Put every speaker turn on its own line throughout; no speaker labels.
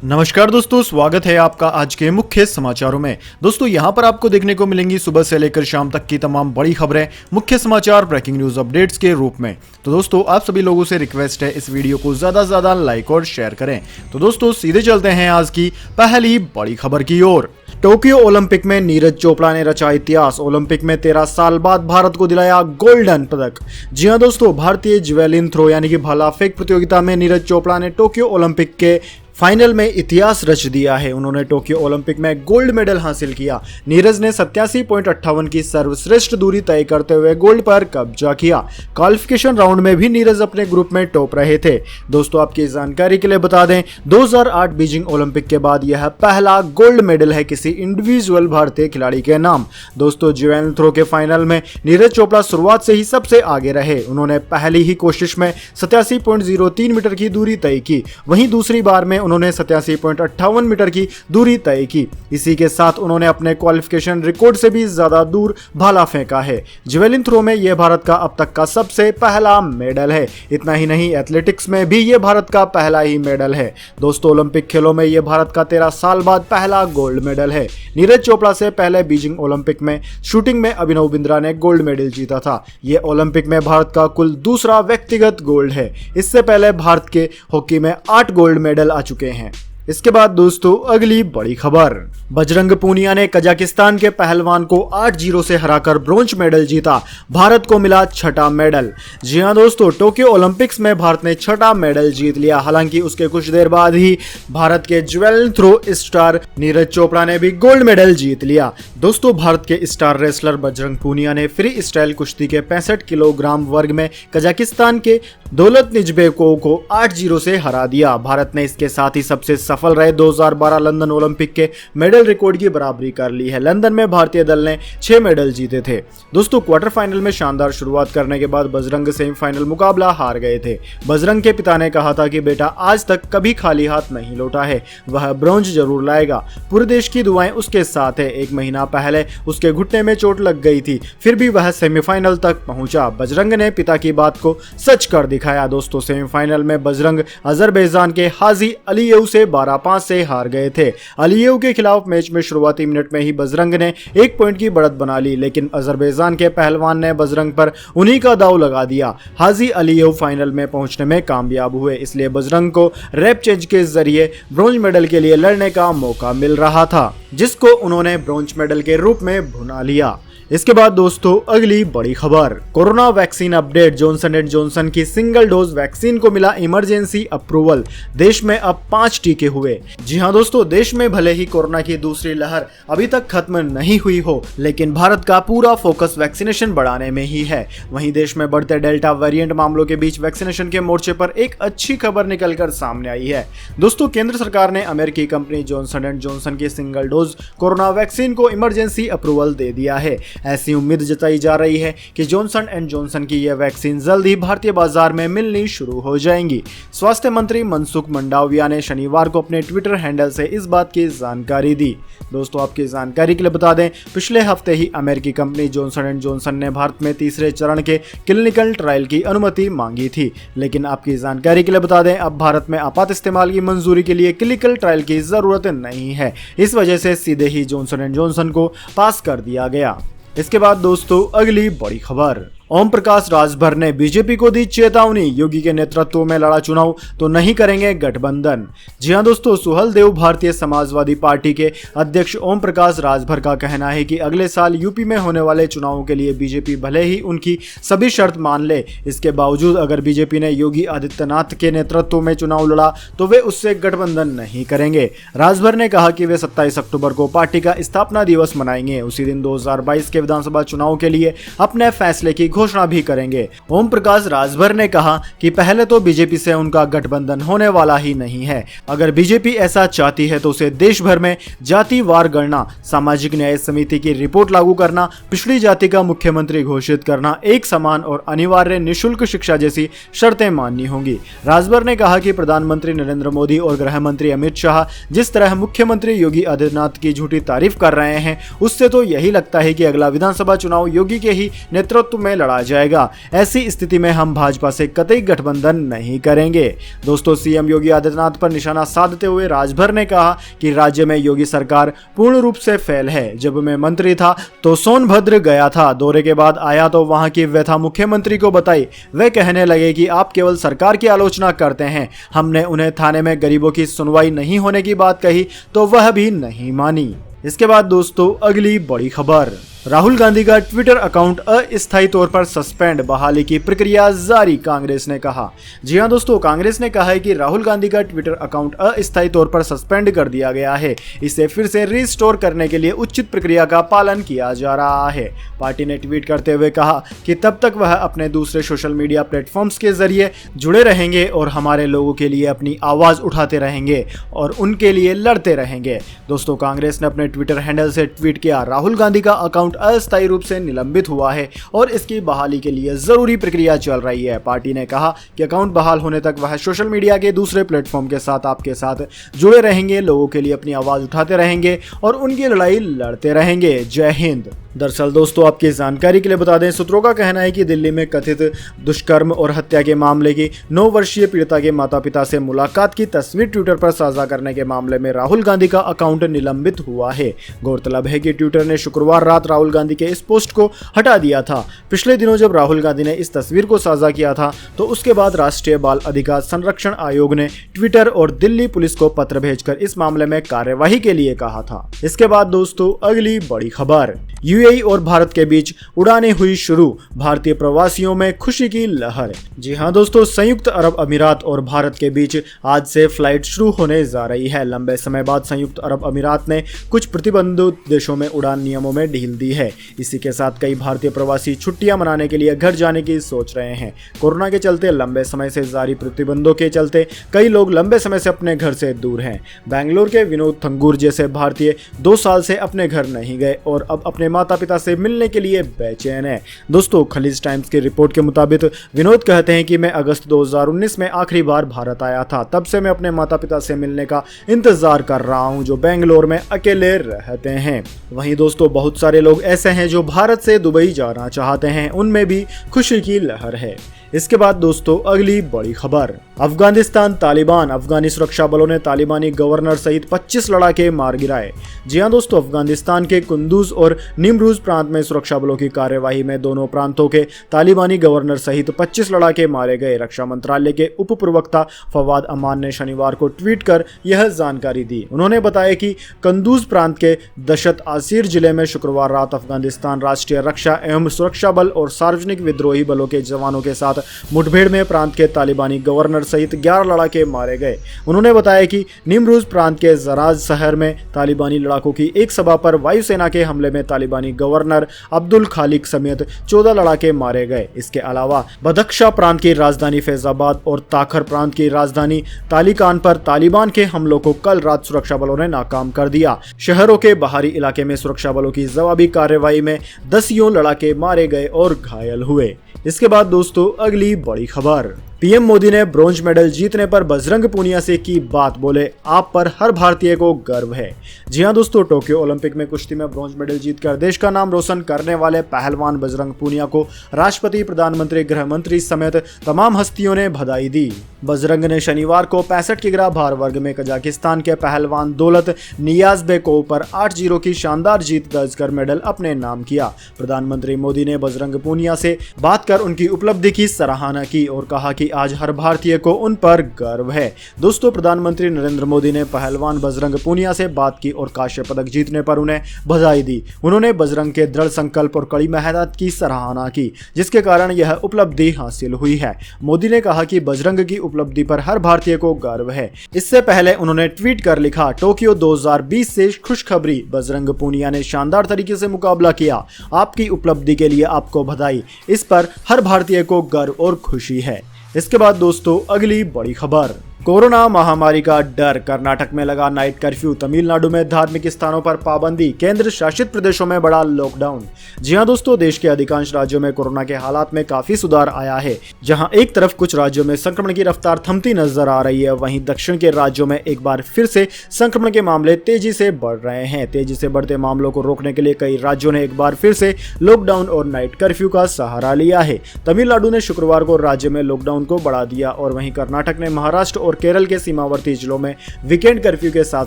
नमस्कार दोस्तों, स्वागत है आपका आज के मुख्य समाचारों में। दोस्तों यहां पर आपको देखने को मिलेंगी सुबह से लेकर शाम तक की तमाम बड़ी खबरें, मुख्य समाचार, ब्रेकिंग न्यूज अपडेट्स के रूप में। तो दोस्तों आप सभी लोगों से रिक्वेस्ट है इस वीडियो को ज्यादा से ज्यादा लाइक और शेयर करें। तो दोस्तों सीधे चलते हैं आज की पहली बड़ी खबर की ओर। टोक्यो ओलंपिक में नीरज चोपड़ा ने रचा इतिहास। ओलंपिक में 13 साल बाद भारत को दिलाया गोल्डन पदक। जी हां दोस्तों, भारतीय जेवलिन थ्रो यानी कि भाला फेंक प्रतियोगिता में नीरज चोपड़ा ने टोक्यो ओलंपिक के फाइनल में इतिहास रच दिया है। उन्होंने टोक्यो ओलंपिक में गोल्ड मेडल हासिल किया। नीरज ने 87.58 की सर्वश्रेष्ठ दूरी तय करते हुए गोल्ड पर कब्जा किया। क्वालिफिकेशन राउंड में भी नीरज अपने ग्रुप में टॉप रहे थे। दोस्तों आपकी जानकारी के लिए बता दें, 2008 बीजिंग ओलंपिक के बाद यह पहला गोल्ड मेडल है किसी इंडिविजुअल भारतीय खिलाड़ी के नाम। दोस्तों जेवलिन थ्रो के फाइनल में नीरज चोपड़ा शुरुआत से ही सबसे आगे रहे। उन्होंने पहली ही कोशिश में 87.03 मीटर की दूरी तय की। वहीं दूसरी बार में उन्होंने 87.58 मीटर की दूरी तय की। इसी के साथ उन्होंने अपने क्वालिफिकेशन रिकॉर्ड से भी ज्यादा दूर भाला फेंका है। जेवलिन थ्रो में यह भारत का अब तक का सबसे पहला मेडल है। इतना ही नहीं, एथलेटिक्स में भी यह भारत का पहला ही मेडल है। दोस्तों ओलंपिक खेलों में यह भारत का 13 साल बाद पहला गोल्ड मेडल है। नीरज चोपड़ा से पहले बीजिंग ओलंपिक में शूटिंग में अभिनव बिंद्रा ने गोल्ड मेडल जीता था। यह ओलंपिक में भारत का कुल दूसरा व्यक्तिगत गोल्ड है। इससे पहले भारत के हॉकी में 8 गोल्ड मेडल आ चुके हैं। इसके बाद दोस्तों अगली बड़ी खबर, बजरंग पूनिया ने कजाकिस्तान के पहलवान को 8-0 से हराकर ब्रोंज मेडल जीता। भारत को मिला छठा मेडल। जी हां दोस्तों, टोक्यो ओलंपिक्स में भारत ने छठा मेडल जीत लिया। हालांकि उसके कुछ देर बाद ही भारत के javelin throw star Neeraj Chopra ने भी गोल्ड मेडल जीत लिया। दोस्तों भारत के स्टार रेसलर बजरंग पूनिया ने फ्री स्टाइल कुश्ती के 65 किलोग्राम वर्ग में कजाकिस्तान के दौलत निजबेकोव को 8-0 से हरा दिया। भारत ने इसके साथ ही सबसे सफल रहे 2012 लंदन ओलंपिक के मेडल रिकॉर्ड की बराबरी कर ली है। लंदन में भारतीय दल ने 6 मेडल जीते थे। दोस्तों क्वार्टर फाइनल में शानदार शुरुआत करने के बाद बजरंग सेमीफाइनल मुकाबला हार गए थे। बजरंग के पिता ने कहा था कि बेटा आज तक कभी खाली हाथ नहीं लौटा है, वह ब्रॉन्ज जरूर लाएगा। पूरे देश की दुआएं उसके साथ है। 1 महीना पहले उसके घुटने में चोट लग गई थी, फिर भी वह सेमीफाइनल तक पहुंचा। बजरंग ने पिता की बात को सच कर दिखाया। दोस्तों सेमीफाइनल में बजरंग अजरबैजान के हाजी अलीयेव से 12-5 से हार गए थे। अलीयेव के खिलाफ मैच में शुरुआती मिनट में ही बजरंग ने 1 पॉइंट की बढ़त बना ली, लेकिन अजरबैजान के पहलवान ने बजरंग पर उन्हीं का दांव लगा दिया। हाजी अलीयेव फाइनल में पहुंचने में कामयाब हुए, इसलिए बजरंग को रैप चेंज के जरिए ब्रॉन्ज मेडल के लिए लड़ने का मौका मिल रहा था, जिसको उन्होंने ब्रॉन्ज मेडल के रूप में भुना लिया। इसके बाद दोस्तों अगली बड़ी खबर, corona vaccine update. Johnson and Johnson की सिंगल डोज वैक्सीन को मिला इमरजेंसी अप्रूवल। देश में अब 5 टीके हुए। जी हां दोस्तों, देश में भले ही कोरोना की दूसरी लहर अभी तक खत्म नहीं हुई हो, लेकिन भारत का पूरा फोकस वैक्सीनेशन बढ़ाने में ही है। वहीं देश में बढ़ते डेल्टा वेरिएंट मामलों के बीच वैक्सीनेशन के मोर्चे पर एक अच्छी खबर निकलकर सामने आई है। दोस्तों केंद्र सरकार ने अमेरिकी कंपनी जॉनसन एंड जॉनसन की सिंगल डोज कोरोना वैक्सीन को इमरजेंसी अप्रूवल दे दिया है। ऐसी उम्मीद जताई जा रही है कि जॉनसन एंड जॉनसन की यह वैक्सीन जल्द ही भारतीय बाजार में मिलनी शुरू हो जाएंगी। स्वास्थ्य मंत्री मनसुख मंडाविया ने शनिवार को अपने ट्विटर हैंडल से इस बात की जानकारी दी। दोस्तों आपकी जानकारी के लिए बता दें, पिछले हफ्ते ही अमेरिकी कंपनी जॉनसन एंड जॉनसन ने भारत में तीसरे चरण के क्लिनिकल ट्रायल की अनुमति मांगी थी, लेकिन आपकी जानकारी के लिए बता दें अब भारत में आपात इस्तेमाल की मंजूरी के लिए क्लिनिकल ट्रायल की जरूरत नहीं है। इस वजह से सीधे ही जॉनसन एंड जॉनसन को पास कर दिया गया। इसके बाद दोस्तों अगली बड़ी खबर, ओम प्रकाश राजभर ने बीजेपी को दी चेतावनी। योगी के नेतृत्व में लड़ा चुनाव तो नहीं करेंगे गठबंधन। जी हां दोस्तों, सुहलदेव भारतीय समाजवादी पार्टी के अध्यक्ष ओम प्रकाश राजभर का कहना है कि अगले साल यूपी में होने वाले चुनावों के लिए बीजेपी भले ही उनकी सभी शर्त मान ले, इसके बावजूद अगर बीजेपी ने योगी आदित्यनाथ के नेतृत्व में चुनाव लड़ा तो वे उससे गठबंधन नहीं करेंगे। राजभर ने कहा कि वे 27 अक्टूबर को पार्टी का स्थापना दिवस मनाएंगे। उसी दिन 2022 के विधानसभा चुनाव के लिए अपने फैसले की घोषणा भी करेंगे। ओम प्रकाश राजभर ने कहा कि पहले तो बीजेपी से उनका गठबंधन होने वाला ही नहीं है। अगर बीजेपी ऐसा चाहती है तो उसे देश भर में जातिवार गणना, सामाजिक न्याय समिति की रिपोर्ट लागू करना, पिछड़ी जाति का मुख्यमंत्री घोषित करना, एक समान और अनिवार्य निःशुल्क शिक्षा जैसी शर्तें माननी होंगी। राजभर ने कहा कि प्रधानमंत्री नरेंद्र मोदी और गृह मंत्री अमित शाह जिस तरह मुख्यमंत्री योगी आदित्यनाथ की झूठी तारीफ कर रहे हैं, उससे तो यही लगता है कि अगला विधानसभा चुनाव योगी के ही नेतृत्व में लड़ा लड़ा जाएगा। ऐसी स्थिति में हम भाजपा से कतई गठबंधन नहीं करेंगे। दोस्तों, सीएम योगी आदित्यनाथ पर निशाना साधते हुए राजभर ने कहा कि राज्य में योगी सरकार पूर्ण रूप से फेल है। जब मैं मंत्री था तो सोनभद्र गया था, दौरे के बाद आया तो वहां की व्यथा मुख्यमंत्री को बताई। वे कहने लगे कि आप केवल सरकार की आलोचना करते हैं। हमने उन्हें थाने में गरीबों की सुनवाई नहीं होने की बात कही तो वह भी नहीं मानी। इसके बाद दोस्तों अगली बड़ी खबर, राहुल गांधी का ट्विटर अकाउंट अस्थायी तौर पर सस्पेंड, बहाली की प्रक्रिया जारी, कांग्रेस ने कहा। जी हां दोस्तों, कांग्रेस ने कहा है कि राहुल गांधी का ट्विटर अकाउंट अस्थायी तौर पर सस्पेंड कर दिया गया है। इसे फिर से रिस्टोर करने के लिए उचित प्रक्रिया का पालन किया जा रहा है। पार्टी ने ट्वीट करते हुए कहा कि तब तक वह अपने दूसरे सोशल मीडिया प्लेटफॉर्म्स के जरिए जुड़े रहेंगे और हमारे लोगों के लिए अपनी आवाज उठाते रहेंगे और उनके लिए लड़ते रहेंगे। दोस्तों, कांग्रेस ने अपने ट्विटर हैंडल से ट्वीट किया, राहुल गांधी का अकाउंट अस्थायी रूप से निलंबित हुआ है और इसकी बहाली के लिए जरूरी प्रक्रिया चल रही है। पार्टी ने कहा कि अकाउंट बहाल होने तक वह सोशल मीडिया के दूसरे प्लेटफॉर्म के साथ आपके साथ जुड़े रहेंगे, लोगों के लिए अपनी आवाज उठाते रहेंगे और उनकी लड़ाई लड़ते रहेंगे। जय हिंद। दरअसल दोस्तों, आपकी जानकारी के लिए बता दें, सूत्रों का कहना है कि दिल्ली में कथित दुष्कर्म और हत्या के मामले की 9 वर्षीय पीड़िता के माता पिता से मुलाकात की तस्वीर ट्विटर पर साझा करने के मामले में राहुल गांधी का अकाउंट निलंबित हुआ है। गौरतलब है कि ट्विटर ने शुक्रवार रात राहुल गांधी के इस पोस्ट को हटा दिया था। पिछले दिनों जब राहुल गांधी ने इस तस्वीर को साझा किया था तो उसके बाद राष्ट्रीय बाल अधिकार संरक्षण आयोग ने ट्विटर और दिल्ली पुलिस को पत्र भेजकर इस मामले में कार्यवाही के लिए कहा था। इसके बाद दोस्तों अगली बड़ी खबर, यूएई और भारत के बीच उड़ानें हुई शुरू, भारतीय प्रवासियों में खुशी की लहर। जी हां दोस्तों, संयुक्त अरब अमीरात और भारत के बीच आज से फ्लाइट शुरू होने जा रही है। लंबे समय बाद संयुक्त अरब अमीरात ने कुछ प्रतिबंधित देशों में उड़ान नियमों में ढील दी है। इसी के साथ कई भारतीय प्रवासी छुट्टियां मनाने के लिए घर जाने की सोच रहे हैं। कोरोना के चलते लंबे समय से जारी प्रतिबंधों के चलते कई लोग लंबे समय से अपने घर से दूर हैं। बेंगलोर के विनोद थंगूर जैसे भारतीय 2 साल से अपने घर नहीं गए और अब अपने माता पिता से मिलने के लिए बेचैन है। दोस्तों, खलीज टाइम्स की रिपोर्ट के मुताबिक विनोद कहते हैं कि मैं अगस्त 2019 में आखिरी बार भारत आया था। तब से मैं अपने माता पिता से मिलने का इंतजार कर रहा हूं, जो बेंगलोर में अकेले रहते हैं। वहीं दोस्तों, बहुत सारे लोग ऐसे हैं जो भारत से दुबई जाना चाहते हैं, उनमें भी खुशी की लहर है। इसके बाद दोस्तों अगली बड़ी खबर, अफगानिस्तान तालिबान, अफगानी सुरक्षा बलों ने तालिबानी गवर्नर सहित 25 लड़ाके मार गिराए। जी हां दोस्तों, अफगानिस्तान के कुंदूज और निमरूज प्रांत में सुरक्षा बलों की कार्यवाही में दोनों प्रांतों के तालिबानी गवर्नर सहित 25 लड़ाके मारे गए। रक्षा मंत्रालय के उप प्रवक्ता फवाद अमान ने शनिवार को ट्वीट कर यह जानकारी दी। उन्होंने बताया कि कुंदूज प्रांत के दशत आसिर जिले में शुक्रवार रात अफगानिस्तान राष्ट्रीय रक्षा एवं सुरक्षा बल और सार्वजनिक विद्रोही बलों के जवानों के साथ मुठभेड़ में प्रांत के तालिबानी गवर्नर सहित 11 लड़ाके मारे गए। उन्होंने बताया कि निमरूज प्रांत के जराज शहर में तालिबानी लड़ाकों की एक सभा पर वायुसेना के हमले में तालिबानी गवर्नर अब्दुल खालिक समेत 14 लड़ाके मारे गए। इसके अलावा बदख्शा प्रांत की राजधानी फैजाबाद और ताखर प्रांत की राजधानी तालिकान पर तालिबान के हमलों को कल रात सुरक्षा बलों ने नाकाम कर दिया। शहरों के बाहरी इलाके में सुरक्षा बलों की जवाबी कार्रवाई में 10 लड़ाके मारे गए और घायल हुए। इसके बाद दोस्तों अगली बड़ी खबर, पीएम मोदी ने ब्रॉन्ज मेडल जीतने पर बजरंग पूनिया से की बात, बोले आप पर हर भारतीय को गर्व है। जी हां दोस्तों, टोक्यो ओलंपिक में कुश्ती में ब्रॉन्ज मेडल जीतकर देश का नाम रोशन करने वाले पहलवान बजरंग पूनिया को राष्ट्रपति, प्रधानमंत्री, गृह मंत्री समेत तमाम हस्तियों ने बधाई दी। बजरंग ने शनिवार को 65 किग्रा भार वर्ग में कजाकिस्तान के पहलवान दौलत नियाज़बेकोव पर 8-0 की शानदार जीत दर्ज कर मेडल अपने नाम किया। प्रधानमंत्री मोदी ने बजरंग पूनिया से बात कर उनकी उपलब्धि की सराहना की और कहा कि आज हर भारतीय को उन पर गर्व है। दोस्तों, प्रधानमंत्री नरेंद्र मोदी ने पहलवान बजरंग पूनिया से बात की और कांस्य पदक जीतने पर उन्हें बधाई दी। उन्होंने बजरंग के दृढ़ संकल्प और कड़ी मेहनत की सराहना की, जिसके कारण यह उपलब्धि हासिल हुई है। मोदी ने कहा कि बजरंग की उपलब्धि पर हर भारतीय को गर्व है। इससे पहले उन्होंने ट्वीट कर लिखा, टोक्यो 2020 से खुशखबरी, बजरंग पूनिया ने शानदार तरीके से मुकाबला किया। आपकी उपलब्धि के लिए आपको बधाई। इस पर हर भारतीय को गर्व और खुशी है। इसके बाद दोस्तों अगली बड़ी खबर, कोरोना महामारी का डर, कर्नाटक में लगा नाइट कर्फ्यू, तमिलनाडु में धार्मिक स्थानों पर पाबंदी, केंद्र शासित प्रदेशों में बड़ा लॉकडाउन। जी हां दोस्तों, देश के अधिकांश राज्यों में कोरोना के हालात में काफी सुधार आया है। जहां एक तरफ कुछ राज्यों में संक्रमण की रफ्तार थमती नजर आ रही है, वहीं दक्षिण के राज्यों में एक बार फिर से संक्रमण के मामले तेजी से बढ़ रहे हैं। तेजी से बढ़ते मामलों को रोकने के लिए कई राज्यों ने एक बार फिर से लॉकडाउन और नाइट कर्फ्यू का सहारा लिया है। तमिलनाडु ने शुक्रवार को राज्य में लॉकडाउन को बढ़ा दिया और वहीं कर्नाटक ने महाराष्ट्र और केरल के सीमावर्ती जिलों में वीकेंड कर्फ्यू के साथ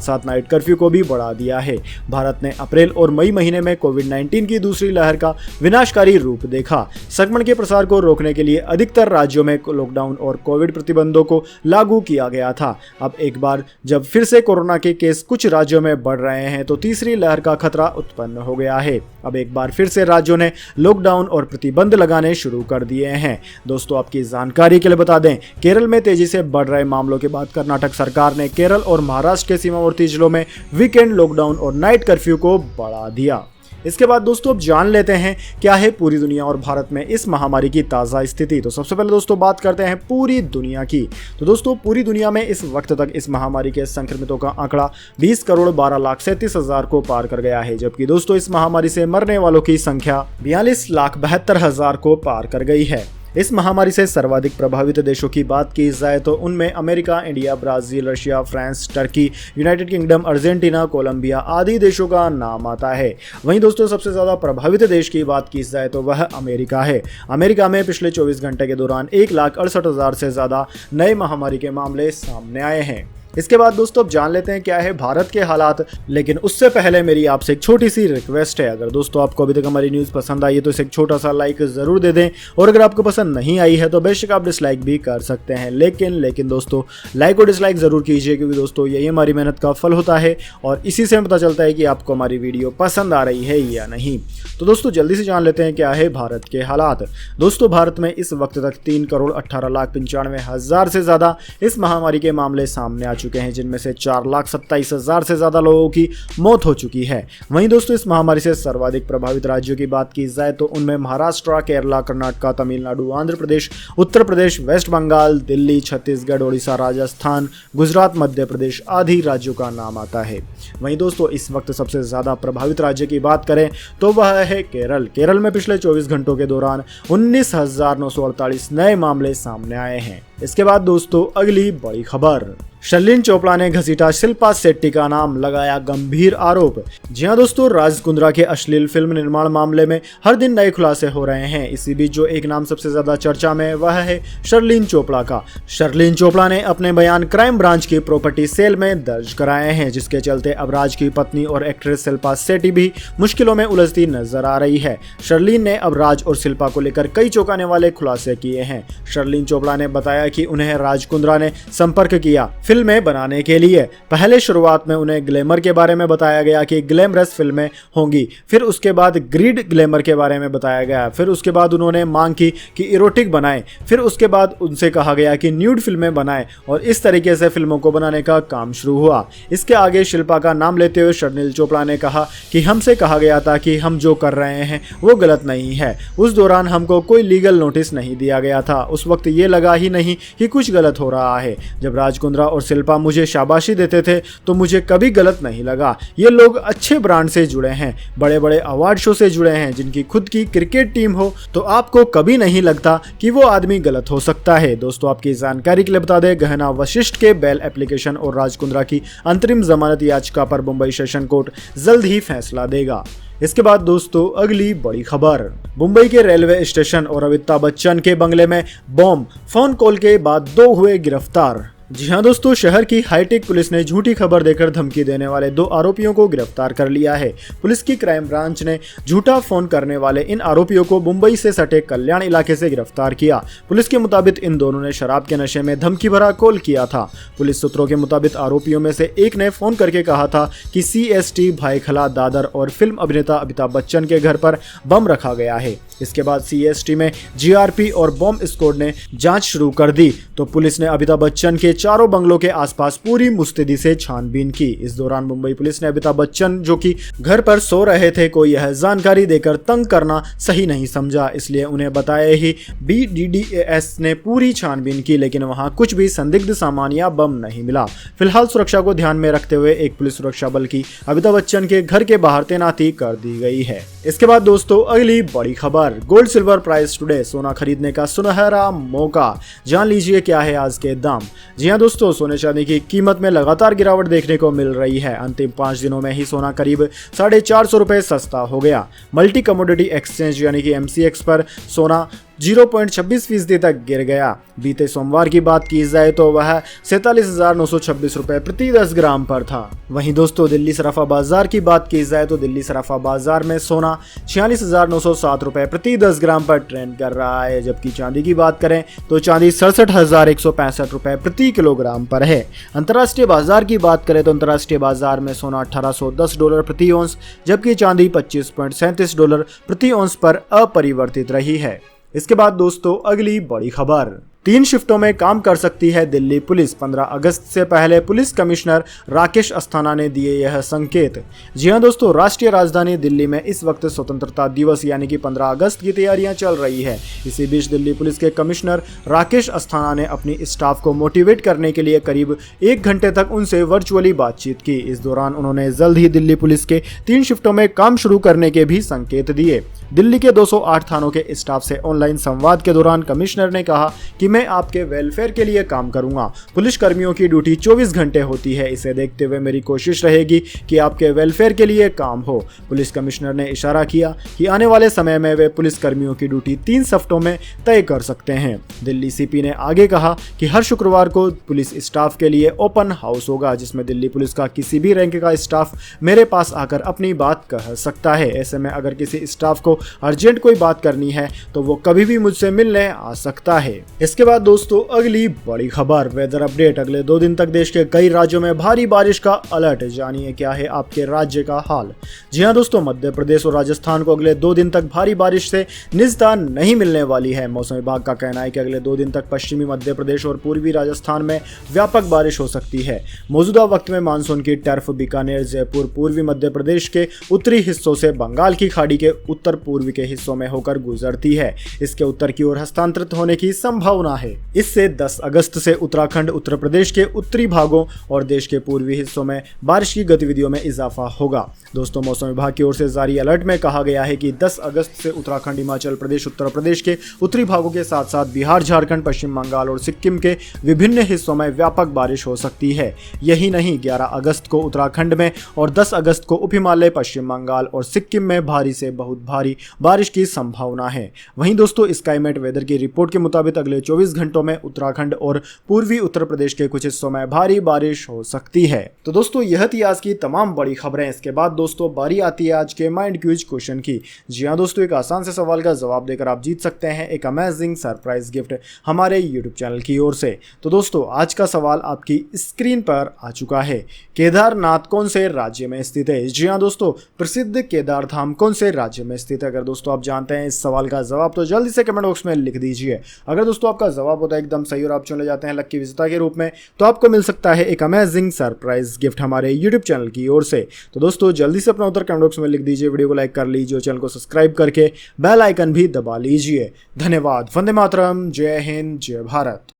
साथ नाइट कर्फ्यू को भी बढ़ा दिया है। भारत ने अप्रैल और मई महीने में कोविड-19 की दूसरी लहर का विनाशकारी रूप देखा। संक्रमण के प्रसार को रोकने के लिए अधिकतर राज्यों में लॉकडाउन और कोविड प्रतिबंधों को लागू किया गया था। अब एक बार जब फिर से कोरोना के केस कुछ राज्यों में बढ़ रहे हैं तो तीसरी लहर का खतरा उत्पन्न हो गया है। अब एक बार फिर से राज्यों ने लॉकडाउन और प्रतिबंध लगाने शुरू कर दिए हैं। दोस्तों, आपकी जानकारी के लिए बता दें, केरल में तेजी से बढ़ रहे मामलों के बाद कर्नाटक सरकार ने केरल और महाराष्ट्र के सीमावर्ती जिलों में वीकेंड लॉकडाउन और नाइट कर्फ्यू को बढ़ा दिया। इसके बाद दोस्तों अब जान लेते हैं क्या है पूरी दुनिया और भारत में इस महामारी की ताज़ा स्थिति। तो सबसे पहले दोस्तों बात करते हैं पूरी दुनिया की। तो दोस्तों पूरी दुनिया में इस वक्त तक इस महामारी के संक्रमितों का आंकड़ा 20,12,37,000 को पार कर गया है, जबकि दोस्तों इस महामारी से मरने वालों की संख्या 42,72,000 को पार कर गई है। इस महामारी से सर्वाधिक प्रभावित देशों की बात की जाए तो उनमें America, India, Brazil, Russia, France, Turkey, United Kingdom, Argentina, Colombia आदि देशों का नाम आता है। वहीं दोस्तों सबसे ज़्यादा प्रभावित देश की बात की जाए तो वह अमेरिका है। अमेरिका में पिछले 24 घंटे के दौरान 1,68,000 से ज़्यादा नए महामारी के मामले सामने आए हैं। इसके बाद दोस्तों अब जान लेते हैं क्या है भारत के हालात, लेकिन उससे पहले मेरी आपसे एक छोटी सी रिक्वेस्ट है। अगर दोस्तों आपको अभी तक हमारी न्यूज़ पसंद आई है तो इसे एक छोटा सा लाइक ज़रूर दे दें, और अगर आपको पसंद नहीं आई है तो बेशक आप डिसलाइक भी कर सकते हैं, लेकिन दोस्तों लाइक और डिसलाइक ज़रूर कीजिए, क्योंकि दोस्तों यही हमारी मेहनत का फल होता है और इसी से पता चलता है कि आपको हमारी वीडियो पसंद आ रही है या नहीं। तो दोस्तों जल्दी से जान लेते हैं क्या है भारत के हालात। दोस्तों भारत में इस वक्त तक 3,18,95,000 से ज़्यादा इस महामारी के मामले सामने आ चुके हैं, जिनमें से 4,27,000 से ज़्यादा लोगों की मौत हो चुकी है। वहीं दोस्तों इस महामारी से सर्वाधिक प्रभावित राज्यों की बात की जाए तो उनमें महाराष्ट्र, केरला, कर्नाटक, तमिलनाडु, आंध्र प्रदेश, उत्तर प्रदेश, वेस्ट बंगाल, दिल्ली, छत्तीसगढ़, ओडिशा, राजस्थान, गुजरात, मध्य प्रदेश आदि राज्यों का नाम आता है। वहीं दोस्तों इस वक्त सबसे ज़्यादा प्रभावित राज्य की बात करें तो वह है केरल। केरल में पिछले 24 घंटों के दौरान 19,948 नए मामले सामने आए हैं। इसके बाद दोस्तों अगली बड़ी खबर, शर्लिन चोपड़ा ने घसीटा शिल्पा शेट्टी का नाम, लगाया गंभीर आरोप। जी हां दोस्तों, राज कुंद्रा के अश्लील फिल्म निर्माण मामले में हर दिन नए खुलासे हो रहे हैं। इसी बीच जो एक नाम सबसे ज्यादा चर्चा में वह है शर्लिन चोपड़ा का। शर्लिन चोपड़ा ने अपने बयान क्राइम ब्रांच की प्रॉपर्टी सेल में दर्ज कराए हैं, जिसके चलते अब राज की पत्नी और एक्ट्रेस शिल्पा शेट्टी भी मुश्किलों में उलझती नजर आ रही है। शर्लिन ने अब राज और शिल्पा को लेकर कई चौंकाने वाले खुलासे किए हैं। शर्लिन चोपड़ा ने बताया कि उन्हें राज कुंद्रा ने संपर्क किया फिल्में बनाने के लिए। पहले शुरुआत में उन्हें ग्लैमर के बारे में बताया गया कि ग्लैमरस फिल्में होंगी, फिर उसके बाद ग्रीड ग्लैमर के बारे में बताया गया, फिर उसके बाद उन्होंने मांग की कि इरोटिक बनाएं, फिर उसके बाद उनसे कहा गया कि न्यूड फिल्में बनाएं, और इस तरीके से फिल्मों को बनाने का काम शुरू हुआ। इसके आगे शिल्पा का नाम लेते हुए शर्लिन चोपड़ा ने कहा कि हमसे कहा गया था कि हम जो कर रहे हैं वो गलत नहीं है। उस दौरान हमको कोई लीगल नोटिस नहीं दिया गया था। उस वक्त ये लगा ही नहीं कि कुछ गलत हो रहा है। जब राज कुंद्रा और शिल्पा मुझे शाबाशी देते थे तो मुझे कभी गलत नहीं लगा। ये लोग अच्छे ब्रांड से जुड़े हैं, बड़े बड़े अवार्ड शो से जुड़े हैं, जिनकी खुद की क्रिकेट टीम हो, तो आपको कभी नहीं लगता कि वो आदमी गलत हो सकता है। दोस्तों आपकी जानकारी के लिए बता दें, गहना वशिष्ठ के बेल एप्लीकेशन और राज कुंद्रा की अंतरिम जमानत याचिका पर मुंबई सेशन कोर्ट जल्द ही फैसला देगा। इसके बाद दोस्तों अगली बड़ी खबर, मुंबई के रेलवे स्टेशन और अमिताभ बच्चन के बंगले में बॉम्ब, फोन कॉल के बाद 2 हुए गिरफ्तार। जी हां दोस्तों, शहर की हाईटेक पुलिस ने झूठी खबर देकर धमकी देने वाले 2 आरोपियों को गिरफ्तार कर लिया है। पुलिस की क्राइम ब्रांच ने झूठा फोन करने वाले इन आरोपियों को मुंबई से सटे कल्याण इलाके से गिरफ्तार किया। पुलिस के मुताबिक इन दोनों ने शराब के नशे में धमकी भरा कॉल किया था। पुलिस सूत्रों के मुताबिक आरोपियों में से एक ने फोन करके कहा था कि CST भाईखला, दादर और फिल्म अभिनेता अमिताभ बच्चन के घर पर बम रखा गया है। इसके बाद CST में GRP और बॉम्ब स्क्वाड ने जांच शुरू कर दी तो पुलिस ने अमिताभ बच्चन के चारों बंगलों के आसपास पूरी मुस्तैदी से छानबीन की। इस दौरान मुंबई पुलिस ने अमिताभ बच्चन जो कि घर पर सो रहे थे को यह जानकारी देकर तंग करना सही नहीं समझा, इसलिए उन्हें बताया ही BDDAS ने पूरी छानबीन की, लेकिन वहां कुछ भी संदिग्ध सामान या बम नहीं मिला। फिलहाल सुरक्षा को ध्यान में रखते हुए एक पुलिस सुरक्षा बल की अमिताभ बच्चन के घर के बाहर तैनाती कर दी गई है। इसके बाद दोस्तों अगली बड़ी खबर, गोल्ड सिल्वर प्राइस टुडे, सोना खरीदने का सुनहरा मौका। जान लीजिए क्या है आज के दाम। जी हां दोस्तों, सोने चांदी की कीमत में लगातार गिरावट देखने को मिल रही है। अंतिम 5 दिनों में ही सोना करीब 450 रुपए सस्ता हो गया। मल्टी कमोडिटी एक्सचेंज यानी कि MCX पर सोना 0.26% तक गिर गया। बीते सोमवार की बात की जाए तो वह 47,926 रुपए प्रति 10 ग्राम पर था। वहीं दोस्तों दिल्ली सराफा बाजार की बात की जाए तो दिल्ली सराफा बाजार में सोना 46,907 रुपए प्रति 10 ग्राम पर ट्रेंड कर रहा है, जबकि चांदी की बात करें तो चांदी 67,165 रुपए प्रति किलोग्राम पर है। अंतर्राष्ट्रीय बाजार की बात करें तो अंतर्राष्ट्रीय बाजार में सोना $1810 प्रति औंस जबकि चांदी $25.37 प्रति औंस पर अपरिवर्तित रही है। इसके बाद दोस्तों अगली बड़ी खबर, 3 शिफ्टों में काम कर सकती है दिल्ली पुलिस। 15 अगस्त से पहले पुलिस कमिश्नर राकेश अस्थाना ने दिए यह संकेत। जी हां दोस्तों, राष्ट्रीय राजधानी दिल्ली में इस वक्त स्वतंत्रता दिवस यानी कि 15 अगस्त की तैयारियां चल रही है। इसी बीच दिल्ली पुलिस के कमिश्नर राकेश अस्थाना ने अपनी स्टाफ को मोटिवेट करने के लिए करीब 1 घंटे तक उनसे वर्चुअली बातचीत की। इस दौरान उन्होंने जल्द ही दिल्ली पुलिस के 3 शिफ्टों में काम शुरू करने के भी संकेत दिए। दिल्ली के 208 थानों के स्टाफ से ऑनलाइन संवाद के दौरान कमिश्नर ने कहा कि मैं आपके वेलफेयर के लिए काम करूंगा। पुलिस कर्मियों की ड्यूटी 24 घंटे होती है, इसे देखते हुए मेरी कोशिश रहेगी कि आपके वेलफेयर के लिए काम हो। पुलिस कमिश्नर ने इशारा किया कि आने वाले समय में वे पुलिस कर्मियों की ड्यूटी 3 शिफ्टों में तय कर सकते हैं। दिल्ली CP ने आगे कहा कि हर शुक्रवार को पुलिस स्टाफ के लिए ओपन हाउस होगा, जिसमें दिल्ली पुलिस का किसी भी रैंक का स्टाफ मेरे पास आकर अपनी बात कह सकता है। ऐसे में अगर किसी स्टाफ को अर्जेंट कोई बात करनी है तो वो कभी भी मुझसे मिलने आ सकता है। इसके बाद दोस्तों अगली बड़ी खबर, वेदर अपडेट। अगले 2 दिन तक देश के कई राज्यों में भारी बारिश का अलर्ट। जानिए क्या है आपके राज्य का हाल। जी हां दोस्तों, मध्य प्रदेश और राजस्थान को अगले 2 दिन तक भारी बारिश से निजात नहीं मिलने वाली है। मौसम विभाग का कहना है कि अगले 2 दिन तक पश्चिमी मध्य प्रदेश और पूर्वी राजस्थान में व्यापक बारिश हो सकती है। मौजूदा वक्त में मानसून की टर्फ बीकानेर, जयपुर, पूर्वी मध्य प्रदेश के उत्तरी हिस्सों से बंगाल की खाड़ी के उत्तर पूर्वी के हिस्सों में होकर गुजरती है। इसके उत्तर की ओर हस्तांतरित होने की संभावना है। इससे 10 अगस्त से उत्तराखंड, उत्तर प्रदेश के उत्तरी भागों और देश के पूर्वी हिस्सों में बारिश की गतिविधियों में इजाफा होगा। दोस्तों मौसम विभाग की ओर से जारी अलर्ट में कहा गया है कि 10 अगस्त से उत्तराखंड, हिमाचल प्रदेश, उत्तर प्रदेश के उत्तरी भागों के साथ साथ बिहार, झारखंड, पश्चिम बंगाल और सिक्किम के विभिन्न हिस्सों में व्यापक बारिश हो सकती है। यही नहीं, 11 अगस्त को उत्तराखंड में और 10 अगस्त को उप हिमालय, पश्चिम बंगाल और सिक्किम में भारी से बहुत भारी बारिश की संभावना है। वहीं दोस्तों स्काईमेट वेदर की रिपोर्ट के मुताबिक अगले 24 घंटों में उत्तराखंड और पूर्वी उत्तर प्रदेश के कुछ हिस्सों में भारी बारिश हो सकती है। तो दोस्तों यह थी आज की तमाम बड़ी खबरें। इसके बाद दोस्तों बारी आती है आज के माइंड क्विज क्वेश्चन की। जी हां दोस्तों, एक आसान से सवाल का जवाब देकर आप जीत सकते हैं एक अमेजिंग सरप्राइज गिफ्ट हमारे यूट्यूब चैनल की ओर से। तो दोस्तों आज का सवाल आपकी स्क्रीन पर आ चुका है। केदारनाथ कौन से राज्य में स्थित है? जी हां दोस्तों, प्रसिद्ध केदार धाम कौन से राज्य में स्थित है? अगर दोस्तों आप जानते हैं इस सवाल का जवाब तो जल्दी से कमेंट बॉक्स में लिख दीजिए। अगर दोस्तों आपका जवाब होता है एकदम सही और आप चुने जाते हैं लकी विजेता के रूप में, तो आपको मिल सकता है एक अमेजिंग सरप्राइज गिफ्ट हमारे यूट्यूब चैनल की ओर से। तो दोस्तों जल्दी से अपना उत्तर कमेंट बॉक्स में लिख दीजिए, वीडियो को लाइक कर लीजिए और चैनल को सब्सक्राइब करके बेल आइकन भी दबा लीजिए। धन्यवाद। वंदे मातरम। जय हिंद, जय भारत।